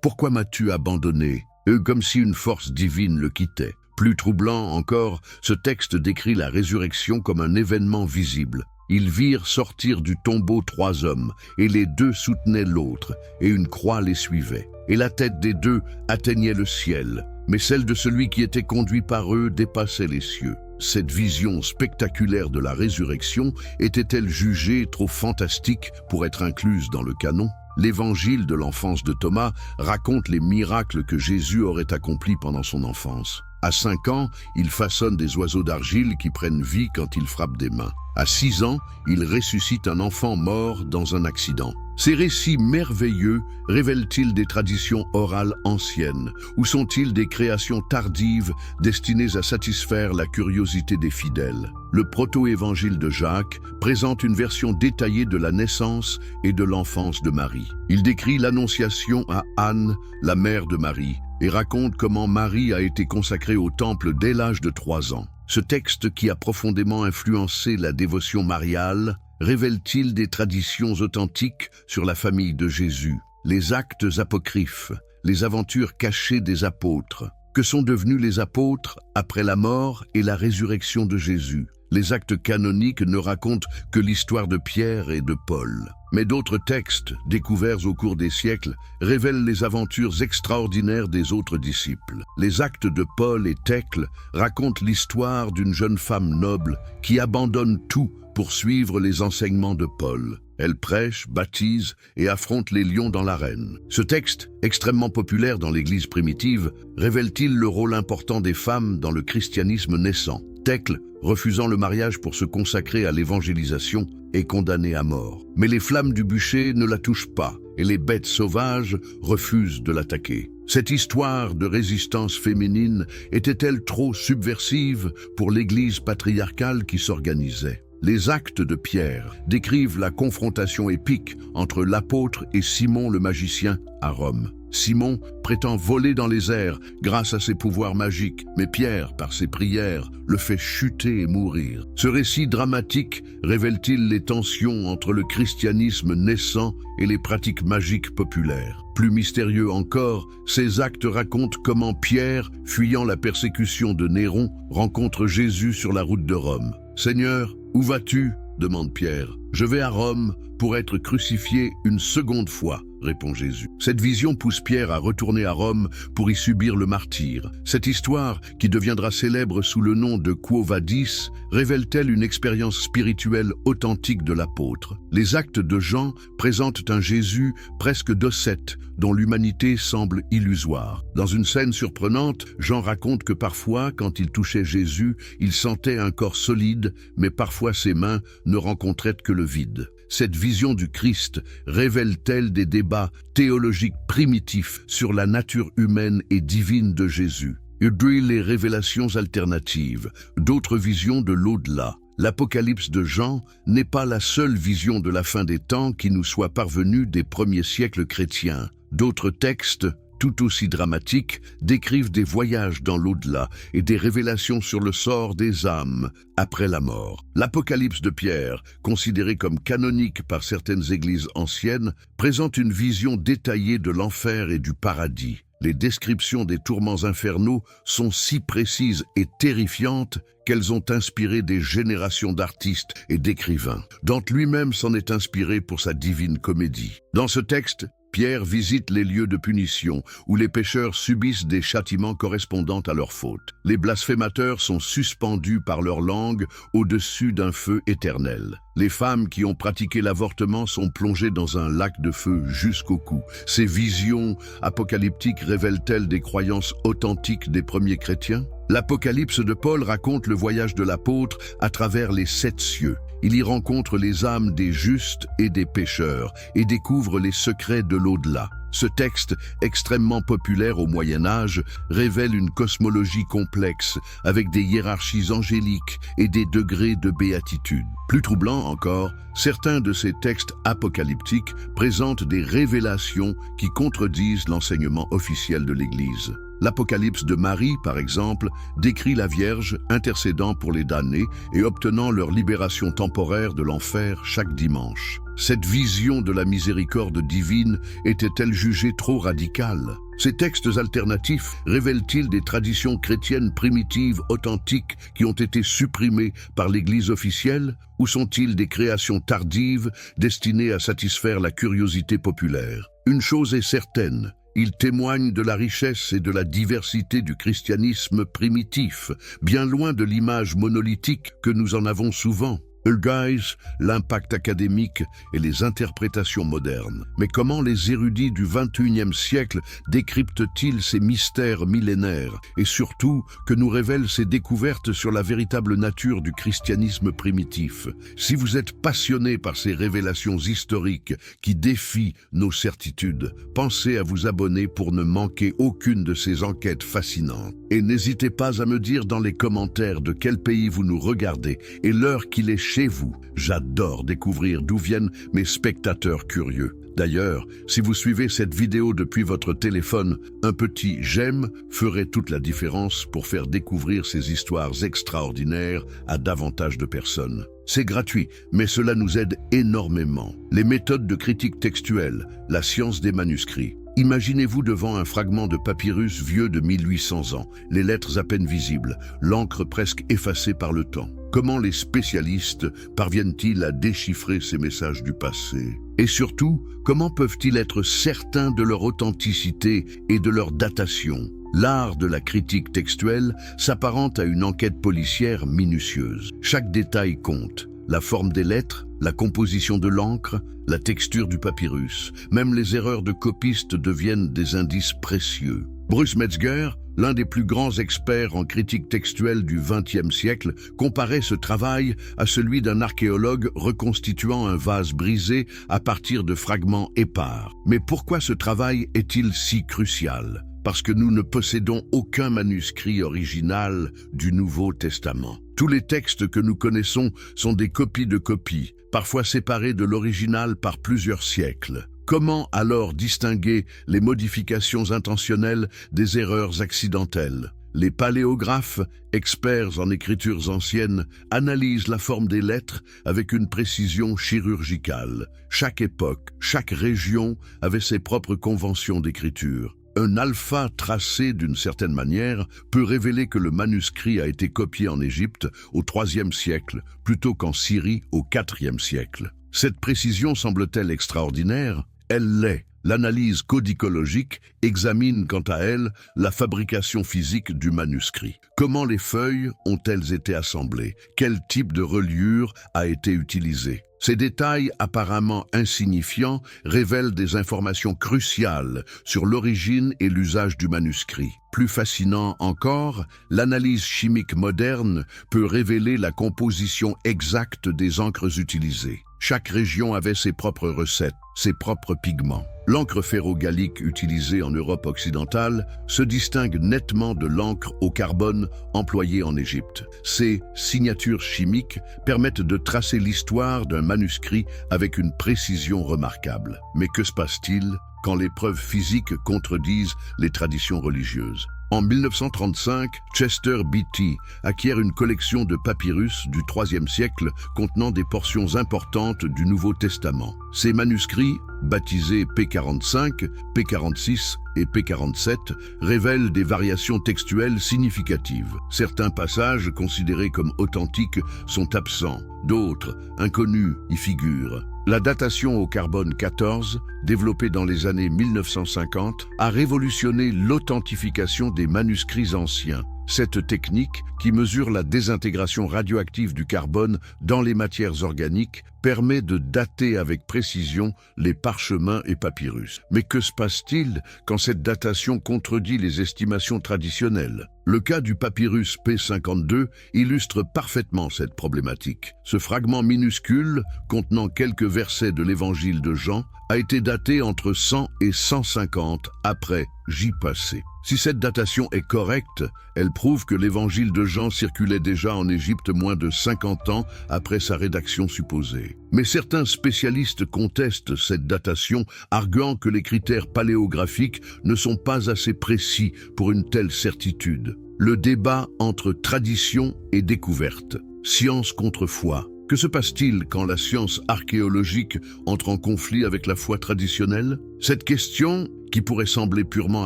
pourquoi m'as-tu abandonné ?» Comme si une force divine le quittait. Plus troublant encore, ce texte décrit la résurrection comme un événement visible. Ils virent sortir du tombeau 3 hommes, et les 2 soutenaient l'autre, et une croix les suivait. Et la tête des 2 atteignait le ciel, mais celle de celui qui était conduit par eux dépassait les cieux. Cette vision spectaculaire de la résurrection était-elle jugée trop fantastique pour être incluse dans le canon? L'évangile de l'enfance de Thomas raconte les miracles que Jésus aurait accomplis pendant son enfance. À 5 ans, il façonne des oiseaux d'argile qui prennent vie quand il frappe des mains. À 6 ans, il ressuscite un enfant mort dans un accident. Ces récits merveilleux révèlent-ils des traditions orales anciennes ou sont-ils des créations tardives destinées à satisfaire la curiosité des fidèles? Le proto-évangile de Jacques présente une version détaillée de la naissance et de l'enfance de Marie. Il décrit l'annonciation à Anne, la mère de Marie, et raconte comment Marie a été consacrée au temple dès l'âge de 3 ans. Ce texte, qui a profondément influencé la dévotion mariale, révèle-t-il des traditions authentiques sur la famille de Jésus? Les actes apocryphes, les aventures cachées des apôtres. Que sont devenus les apôtres après la mort et la résurrection de Jésus? Les actes canoniques ne racontent que l'histoire de Pierre et de Paul. Mais d'autres textes, découverts au cours des siècles, révèlent les aventures extraordinaires des autres disciples. Les actes de Paul et Thècle racontent l'histoire d'une jeune femme noble qui abandonne tout pour suivre les enseignements de Paul. Elle prêche, baptise et affronte les lions dans l'arène. Ce texte, extrêmement populaire dans l'Église primitive, révèle-t-il le rôle important des femmes dans le christianisme naissant? Thècle, refusant le mariage pour se consacrer à l'évangélisation, est condamné à mort. Mais les flammes du bûcher ne la touchent pas et les bêtes sauvages refusent de l'attaquer. Cette histoire de résistance féminine était-elle trop subversive pour l'Église patriarcale qui s'organisait? Les actes de Pierre décrivent la confrontation épique entre l'apôtre et Simon le magicien à Rome. Simon prétend voler dans les airs grâce à ses pouvoirs magiques, mais Pierre, par ses prières, le fait chuter et mourir. Ce récit dramatique révèle-t-il les tensions entre le christianisme naissant et les pratiques magiques populaires? Plus mystérieux encore, ces actes racontent comment Pierre, fuyant la persécution de Néron, rencontre Jésus sur la route de Rome. « Seigneur, où vas-tu » demande Pierre. « Je vais à Rome pour être crucifié une seconde fois » répond Jésus. Cette vision pousse Pierre à retourner à Rome pour y subir le martyre. Cette histoire, qui deviendra célèbre sous le nom de Quo Vadis, révèle-t-elle une expérience spirituelle authentique de l'apôtre? Les actes de Jean présentent un Jésus presque docette, dont l'humanité semble illusoire. Dans une scène surprenante, Jean raconte que parfois, quand il touchait Jésus, il sentait un corps solide, mais parfois ses mains ne rencontraient que le vide. Cette vision du Christ révèle-t-elle des débats théologiques primitifs sur la nature humaine et divine de Jésus? Et puis les révélations alternatives, d'autres visions de l'au-delà. L'Apocalypse de Jean n'est pas la seule vision de la fin des temps qui nous soit parvenue des premiers siècles chrétiens. D'autres textes, tout aussi dramatiques, décrivent des voyages dans l'au-delà et des révélations sur le sort des âmes après la mort. L'Apocalypse de Pierre, considéré comme canonique par certaines églises anciennes, présente une vision détaillée de l'enfer et du paradis. Les descriptions des tourments infernaux sont si précises et terrifiantes qu'elles ont inspiré des générations d'artistes et d'écrivains. Dante lui-même s'en est inspiré pour sa Divine Comédie. Dans ce texte, Pierre visite les lieux de punition où les pécheurs subissent des châtiments correspondant à leurs fautes. Les blasphémateurs sont suspendus par leur langue au-dessus d'un feu éternel. Les femmes qui ont pratiqué l'avortement sont plongées dans un lac de feu jusqu'au cou. Ces visions apocalyptiques révèlent-elles des croyances authentiques des premiers chrétiens? L'Apocalypse de Paul raconte le voyage de l'apôtre à travers les 7 cieux. Il y rencontre les âmes des justes et des pécheurs et découvre les secrets de l'au-delà. Ce texte, extrêmement populaire au Moyen-Âge, révèle une cosmologie complexe avec des hiérarchies angéliques et des degrés de béatitude. Plus troublant encore, certains de ces textes apocalyptiques présentent des révélations qui contredisent l'enseignement officiel de l'Église. L'Apocalypse de Marie, par exemple, décrit la Vierge intercédant pour les damnés et obtenant leur libération temporaire de l'enfer chaque dimanche. Cette vision de la miséricorde divine était-elle jugée trop radicale? Ces textes alternatifs révèlent-ils des traditions chrétiennes primitives authentiques qui ont été supprimées par l'Église officielle, ou sont-ils des créations tardives destinées à satisfaire la curiosité populaire? Une chose est certaine, ils témoignent de la richesse et de la diversité du christianisme primitif, bien loin de l'image monolithique que nous en avons souvent. Guys, l'impact académique et les interprétations modernes. Mais comment les érudits du XXIe siècle décryptent-ils ces mystères millénaires et surtout que nous révèlent ces découvertes sur la véritable nature du christianisme primitif? Si vous êtes passionné par ces révélations historiques qui défient nos certitudes, pensez à vous abonner pour ne manquer aucune de ces enquêtes fascinantes. Et n'hésitez pas à me dire dans les commentaires de quel pays vous nous regardez et l'heure qu'il est chez vous. J'adore découvrir d'où viennent mes spectateurs curieux. D'ailleurs, si vous suivez cette vidéo depuis votre téléphone, un petit j'aime ferait toute la différence pour faire découvrir ces histoires extraordinaires à davantage de personnes. C'est gratuit, mais cela nous aide énormément. Les méthodes de critique textuelle, la science des manuscrits. Imaginez-vous devant un fragment de papyrus vieux de 1800 ans, les lettres à peine visibles, l'encre presque effacée par le temps. Comment les spécialistes parviennent-ils à déchiffrer ces messages du passé? Et surtout, comment peuvent-ils être certains de leur authenticité et de leur datation? L'art de la critique textuelle s'apparente à une enquête policière minutieuse. Chaque détail compte. La forme des lettres, la composition de l'encre, la texture du papyrus. Même les erreurs de copistes deviennent des indices précieux. Bruce Metzger, l'un des plus grands experts en critique textuelle du XXe siècle, comparait ce travail à celui d'un archéologue reconstituant un vase brisé à partir de fragments épars. Mais pourquoi ce travail est-il si crucial? Parce que nous ne possédons aucun manuscrit original du Nouveau Testament. Tous les textes que nous connaissons sont des copies de copies, parfois séparées de l'original par plusieurs siècles. Comment alors distinguer les modifications intentionnelles des erreurs accidentelles? Les paléographes, experts en écritures anciennes, analysent la forme des lettres avec une précision chirurgicale. Chaque époque, chaque région avait ses propres conventions d'écriture. Un alpha tracé d'une certaine manière peut révéler que le manuscrit a été copié en Égypte au IIIe siècle plutôt qu'en Syrie au IVe siècle. Cette précision semble-t-elle extraordinaire? Elle l'est. L'analyse codicologique examine quant à elle la fabrication physique du manuscrit. Comment les feuilles ont-elles été assemblées? Quel type de reliure a été utilisé? Ces détails apparemment insignifiants révèlent des informations cruciales sur l'origine et l'usage du manuscrit. Plus fascinant encore, l'analyse chimique moderne peut révéler la composition exacte des encres utilisées. Chaque région avait ses propres recettes, ses propres pigments. L'encre ferro-gallique utilisée en Europe occidentale se distingue nettement de l'encre au carbone employée en Égypte. Ces signatures chimiques permettent de tracer l'histoire d'un manuscrit avec une précision remarquable. Mais que se passe-t-il quand les preuves physiques contredisent les traditions religieuses? En 1935, Chester Beatty acquiert une collection de papyrus du IIIe siècle contenant des portions importantes du Nouveau Testament. Ces manuscrits, baptisés P45, P46 et P47, révèlent des variations textuelles significatives. Certains passages considérés comme authentiques sont absents, d'autres, inconnus, y figurent. La datation au carbone 14, développée dans les années 1950, a révolutionné l'authentification des manuscrits anciens. Cette technique, qui mesure la désintégration radioactive du carbone dans les matières organiques, permet de dater avec précision les parchemins et papyrus. Mais que se passe-t-il quand cette datation contredit les estimations traditionnelles? Le cas du papyrus P52 illustre parfaitement cette problématique. Ce fragment minuscule, contenant quelques versets de l'évangile de Jean, a été daté entre 100 et 150 après J-passé. Si cette datation est correcte, elle prouve que l'évangile de Jean circulait déjà en Égypte moins de 50 ans après sa rédaction supposée. Mais certains spécialistes contestent cette datation, arguant que les critères paléographiques ne sont pas assez précis pour une telle certitude. Le débat entre tradition et découverte, science contre foi. Que se passe-t-il quand la science archéologique entre en conflit avec la foi traditionnelle? Cette question, qui pourrait sembler purement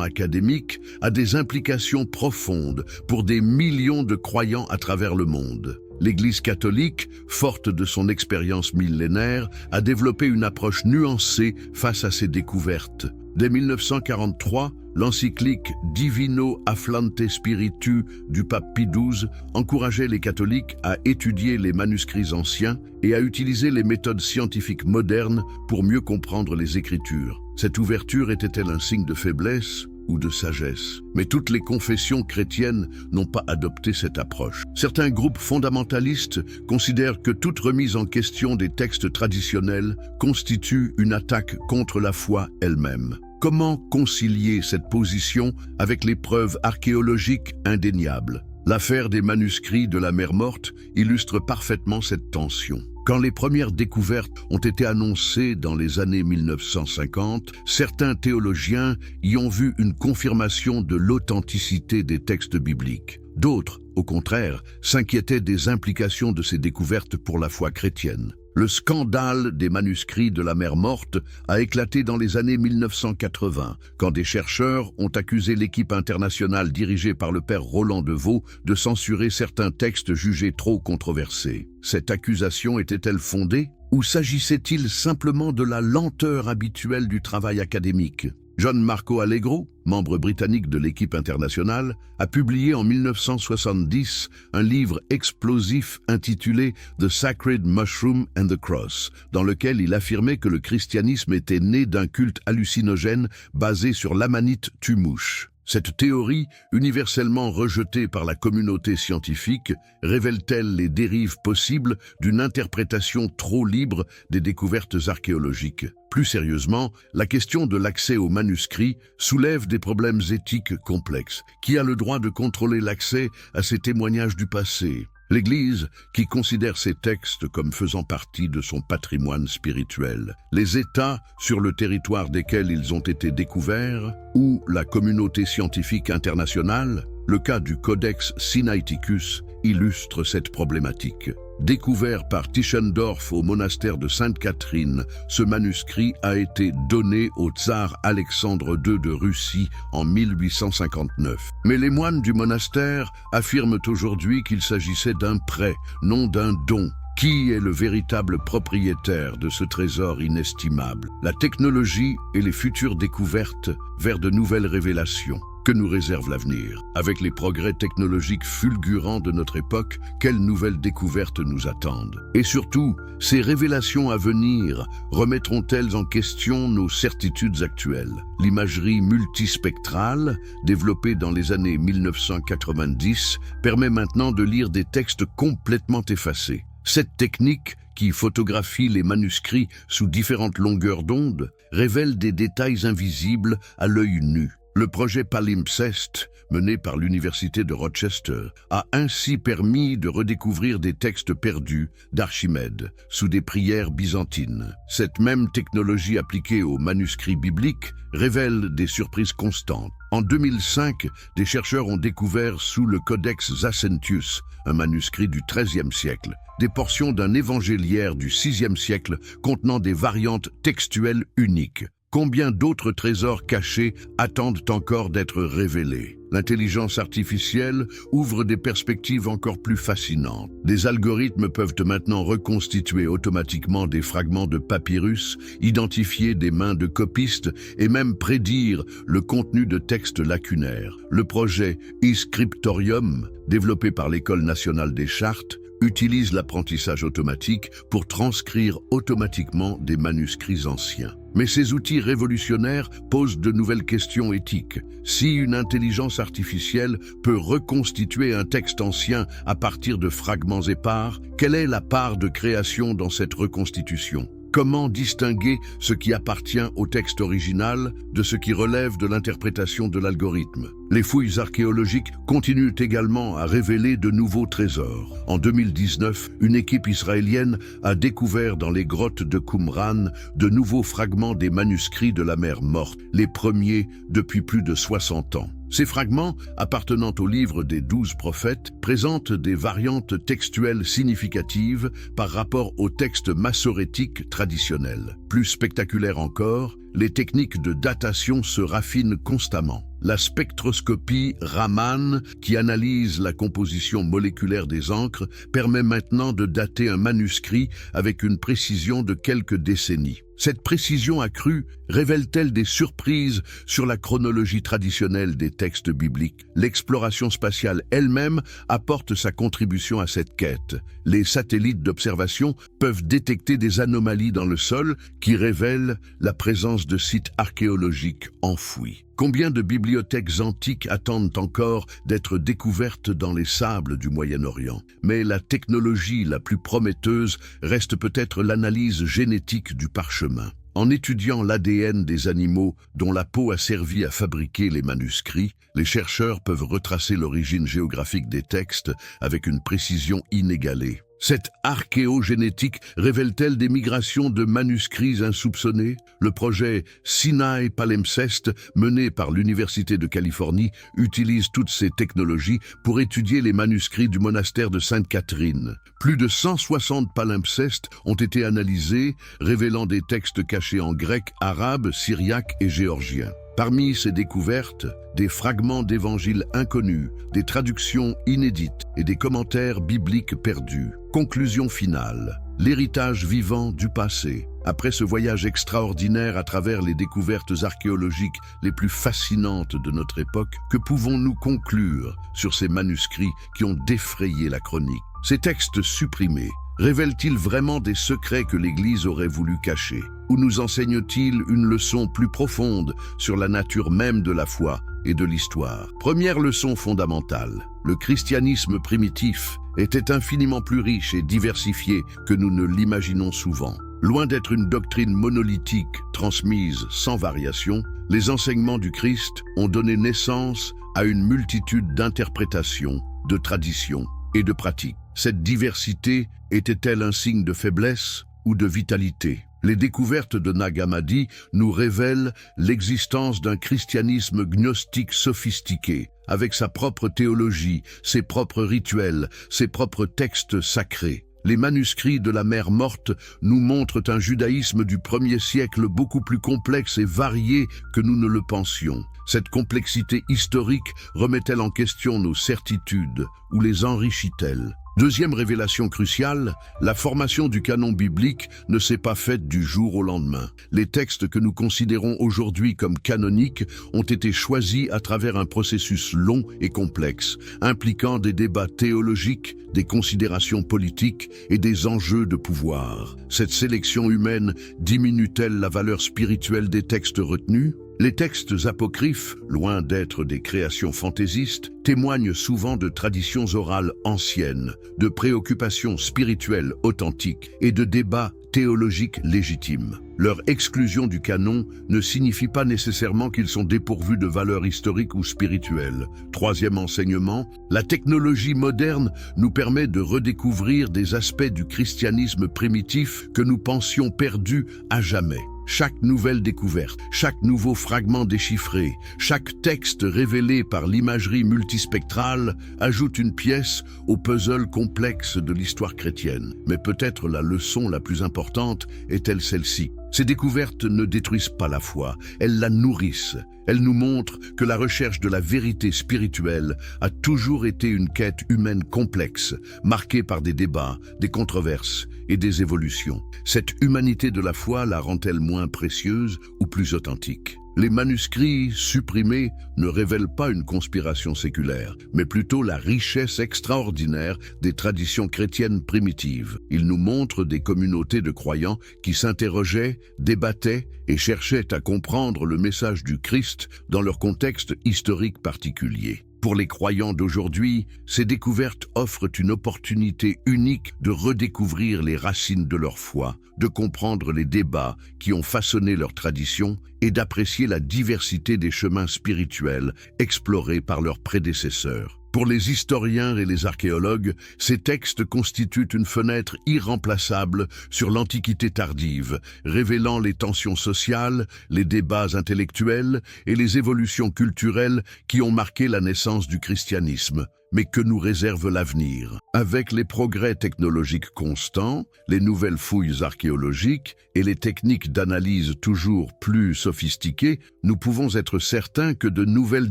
académique, a des implications profondes pour des millions de croyants à travers le monde. L'Église catholique, forte de son expérience millénaire, a développé une approche nuancée face à ces découvertes. Dès 1943, l'encyclique Divino Afflante Spiritu du pape Pie XII encourageait les catholiques à étudier les manuscrits anciens et à utiliser les méthodes scientifiques modernes pour mieux comprendre les Écritures. Cette ouverture était-elle un signe de faiblesse ou de sagesse? Mais toutes les confessions chrétiennes n'ont pas adopté cette approche. Certains groupes fondamentalistes considèrent que toute remise en question des textes traditionnels constitue une attaque contre la foi elle-même. Comment concilier cette position avec les preuves archéologiques indéniables? L'affaire des manuscrits de la Mer Morte illustre parfaitement cette tension. Quand les premières découvertes ont été annoncées dans les années 1950, certains théologiens y ont vu une confirmation de l'authenticité des textes bibliques. D'autres, au contraire, s'inquiétaient des implications de ces découvertes pour la foi chrétienne. Le scandale des manuscrits de la Mer Morte a éclaté dans les années 1980, quand des chercheurs ont accusé l'équipe internationale dirigée par le père Roland Devaux de censurer certains textes jugés trop controversés. Cette accusation était-elle fondée, ou s'agissait-il simplement de la lenteur habituelle du travail académique? John Marco Allegro, membre britannique de l'équipe internationale, a publié en 1970 un livre explosif intitulé The Sacred Mushroom and the Cross, dans lequel il affirmait que le christianisme était né d'un culte hallucinogène basé sur l'amanite tumouche. Cette théorie, universellement rejetée par la communauté scientifique, révèle-t-elle les dérives possibles d'une interprétation trop libre des découvertes archéologiques? Plus sérieusement, la question de l'accès aux manuscrits soulève des problèmes éthiques complexes. Qui a le droit de contrôler l'accès à ces témoignages du passé? L'Église, qui considère ces textes comme faisant partie de son patrimoine spirituel, les États sur le territoire desquels ils ont été découverts, ou la communauté scientifique internationale, le cas du Codex Sinaiticus illustre cette problématique. Découvert par Tischendorf au monastère de Sainte-Catherine, ce manuscrit a été donné au tsar Alexandre II de Russie en 1859. Mais les moines du monastère affirment aujourd'hui qu'il s'agissait d'un prêt, non d'un don. Qui est le véritable propriétaire de ce trésor inestimable? La technologie et les futures découvertes vers de nouvelles révélations. Que nous réserve l'avenir? Avec les progrès technologiques fulgurants de notre époque, quelles nouvelles découvertes nous attendent? Et surtout, ces révélations à venir remettront-elles en question nos certitudes actuelles? L'imagerie multispectrale, développée dans les années 1990, permet maintenant de lire des textes complètement effacés. Cette technique, qui photographie les manuscrits sous différentes longueurs d'onde, révèle des détails invisibles à l'œil nu. Le projet Palimpsest, mené par l'Université de Rochester, a ainsi permis de redécouvrir des textes perdus d'Archimède sous des prières byzantines. Cette même technologie appliquée aux manuscrits bibliques révèle des surprises constantes. En 2005, des chercheurs ont découvert sous le Codex Zacentius, un manuscrit du XIIIe siècle, des portions d'un évangéliaire du VIe siècle contenant des variantes textuelles uniques. Combien d'autres trésors cachés attendent encore d'être révélés? L'intelligence artificielle ouvre des perspectives encore plus fascinantes. Des algorithmes peuvent maintenant reconstituer automatiquement des fragments de papyrus, identifier des mains de copistes et même prédire le contenu de textes lacunaires. Le projet eScriptorium, développé par l'École nationale des chartes, utilise l'apprentissage automatique pour transcrire automatiquement des manuscrits anciens. Mais ces outils révolutionnaires posent de nouvelles questions éthiques. Si une intelligence artificielle peut reconstituer un texte ancien à partir de fragments épars, quelle est la part de création dans cette reconstitution? Comment distinguer ce qui appartient au texte original de ce qui relève de l'interprétation de l'algorithme? Les fouilles archéologiques continuent également à révéler de nouveaux trésors. En 2019, une équipe israélienne a découvert dans les grottes de Qumran de nouveaux fragments des manuscrits de la mer Morte, les premiers depuis plus de 60 ans. Ces fragments, appartenant au livre des 12 prophètes, présentent des variantes textuelles significatives par rapport au texte massorétique traditionnel. Plus spectaculaire encore, les techniques de datation se raffinent constamment. La spectroscopie Raman, qui analyse la composition moléculaire des encres, permet maintenant de dater un manuscrit avec une précision de quelques décennies. Cette précision accrue révèle-t-elle des surprises sur la chronologie traditionnelle des textes bibliques? L'exploration spatiale elle-même apporte sa contribution à cette quête. Les satellites d'observation peuvent détecter des anomalies dans le sol qui révèlent la présence de sites archéologiques enfouis. Combien de bibliothèques antiques attendent encore d'être découvertes dans les sables du Moyen-Orient? Mais la technologie la plus prometteuse reste peut-être l'analyse génétique du parchemin. En étudiant l'ADN des animaux dont la peau a servi à fabriquer les manuscrits, les chercheurs peuvent retracer l'origine géographique des textes avec une précision inégalée. Cette archéogénétique révèle-t-elle des migrations de manuscrits insoupçonnés? Le projet Sinai Palimpsest, mené par l'Université de Californie, utilise toutes ces technologies pour étudier les manuscrits du monastère de Sainte-Catherine. Plus de 160 palimpsestes ont été analysés, révélant des textes cachés en grec, arabe, syriaque et géorgien. Parmi ces découvertes, des fragments d'évangiles inconnus, des traductions inédites et des commentaires bibliques perdus. Conclusion finale. L'héritage vivant du passé. Après ce voyage extraordinaire à travers les découvertes archéologiques les plus fascinantes de notre époque, que pouvons-nous conclure sur ces manuscrits qui ont défrayé la chronique? Ces textes supprimés révèlent-ils vraiment des secrets que l'Église aurait voulu cacher? Ou nous enseignent-ils une leçon plus profonde sur la nature même de la foi et de l'histoire? Première leçon fondamentale, le christianisme primitif était infiniment plus riche et diversifié que nous ne l'imaginons souvent. Loin d'être une doctrine monolithique transmise sans variation, les enseignements du Christ ont donné naissance à une multitude d'interprétations, de traditions et de pratiques. Cette diversité était-elle un signe de faiblesse ou de vitalité? Les découvertes de Nag Hammadi nous révèlent l'existence d'un christianisme gnostique sophistiqué, avec sa propre théologie, ses propres rituels, ses propres textes sacrés. Les manuscrits de la mer Morte nous montrent un judaïsme du 1er siècle beaucoup plus complexe et varié que nous ne le pensions. Cette complexité historique remet-elle en question nos certitudes ou les enrichit-elle? Deuxième révélation cruciale, la formation du canon biblique ne s'est pas faite du jour au lendemain. Les textes que nous considérons aujourd'hui comme canoniques ont été choisis à travers un processus long et complexe, impliquant des débats théologiques, des considérations politiques et des enjeux de pouvoir. Cette sélection humaine diminue-t-elle la valeur spirituelle des textes retenus? Les textes apocryphes, loin d'être des créations fantaisistes, témoignent souvent de traditions orales anciennes, de préoccupations spirituelles authentiques et de débats théologiques légitimes. Leur exclusion du canon ne signifie pas nécessairement qu'ils sont dépourvus de valeur historique ou spirituelle. Troisième enseignement, la technologie moderne nous permet de redécouvrir des aspects du christianisme primitif que nous pensions perdus à jamais. Chaque nouvelle découverte, chaque nouveau fragment déchiffré, chaque texte révélé par l'imagerie multispectrale ajoute une pièce au puzzle complexe de l'histoire chrétienne. Mais peut-être la leçon la plus importante est-elle celle-ci. Ces découvertes ne détruisent pas la foi, elles la nourrissent. Elles nous montrent que la recherche de la vérité spirituelle a toujours été une quête humaine complexe, marquée par des débats, des controverses et des évolutions. Cette humanité de la foi la rend-elle moins précieuse ou plus authentique? Les manuscrits supprimés ne révèlent pas une conspiration séculaire, mais plutôt la richesse extraordinaire des traditions chrétiennes primitives. Ils nous montrent des communautés de croyants qui s'interrogeaient, débattaient et cherchaient à comprendre le message du Christ dans leur contexte historique particulier. Pour les croyants d'aujourd'hui, ces découvertes offrent une opportunité unique de redécouvrir les racines de leur foi, de comprendre les débats qui ont façonné leur tradition et d'apprécier la diversité des chemins spirituels explorés par leurs prédécesseurs. Pour les historiens et les archéologues, ces textes constituent une fenêtre irremplaçable sur l'Antiquité tardive, révélant les tensions sociales, les débats intellectuels et les évolutions culturelles qui ont marqué la naissance du christianisme. Mais que nous réserve l'avenir? Avec les progrès technologiques constants, les nouvelles fouilles archéologiques et les techniques d'analyse toujours plus sophistiquées, nous pouvons être certains que de nouvelles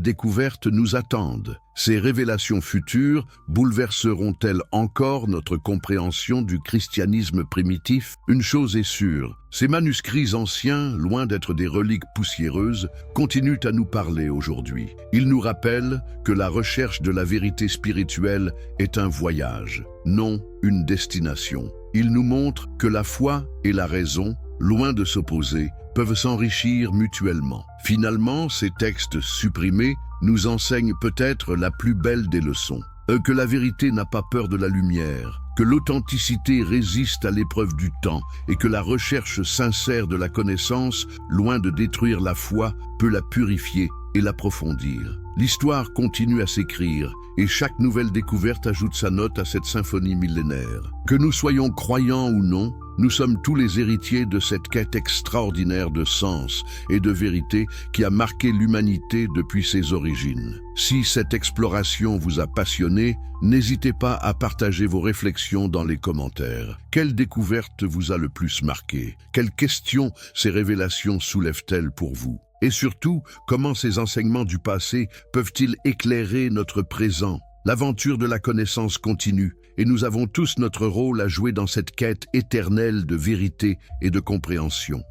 découvertes nous attendent. Ces révélations futures bouleverseront-elles encore notre compréhension du christianisme primitif? Une chose est sûre, ces manuscrits anciens, loin d'être des reliques poussiéreuses, continuent à nous parler aujourd'hui. Ils nous rappellent que la recherche de la vérité spirituelle est un voyage, non une destination. Ils nous montrent que la foi et la raison, loin de s'opposer, peuvent s'enrichir mutuellement. Finalement, ces textes supprimés nous enseignent peut-être la plus belle des leçons, que la vérité n'a pas peur de la lumière, que l'authenticité résiste à l'épreuve du temps et que la recherche sincère de la connaissance, loin de détruire la foi, peut la purifier et l'approfondir. L'histoire continue à s'écrire et chaque nouvelle découverte ajoute sa note à cette symphonie millénaire. Que nous soyons croyants ou non, nous sommes tous les héritiers de cette quête extraordinaire de sens et de vérité qui a marqué l'humanité depuis ses origines. Si cette exploration vous a passionné, n'hésitez pas à partager vos réflexions dans les commentaires. Quelle découverte vous a le plus marqué? Quelles questions ces révélations soulèvent-elles pour vous? Et surtout, comment ces enseignements du passé peuvent-ils éclairer notre présent? L'aventure de la connaissance continue, et nous avons tous notre rôle à jouer dans cette quête éternelle de vérité et de compréhension.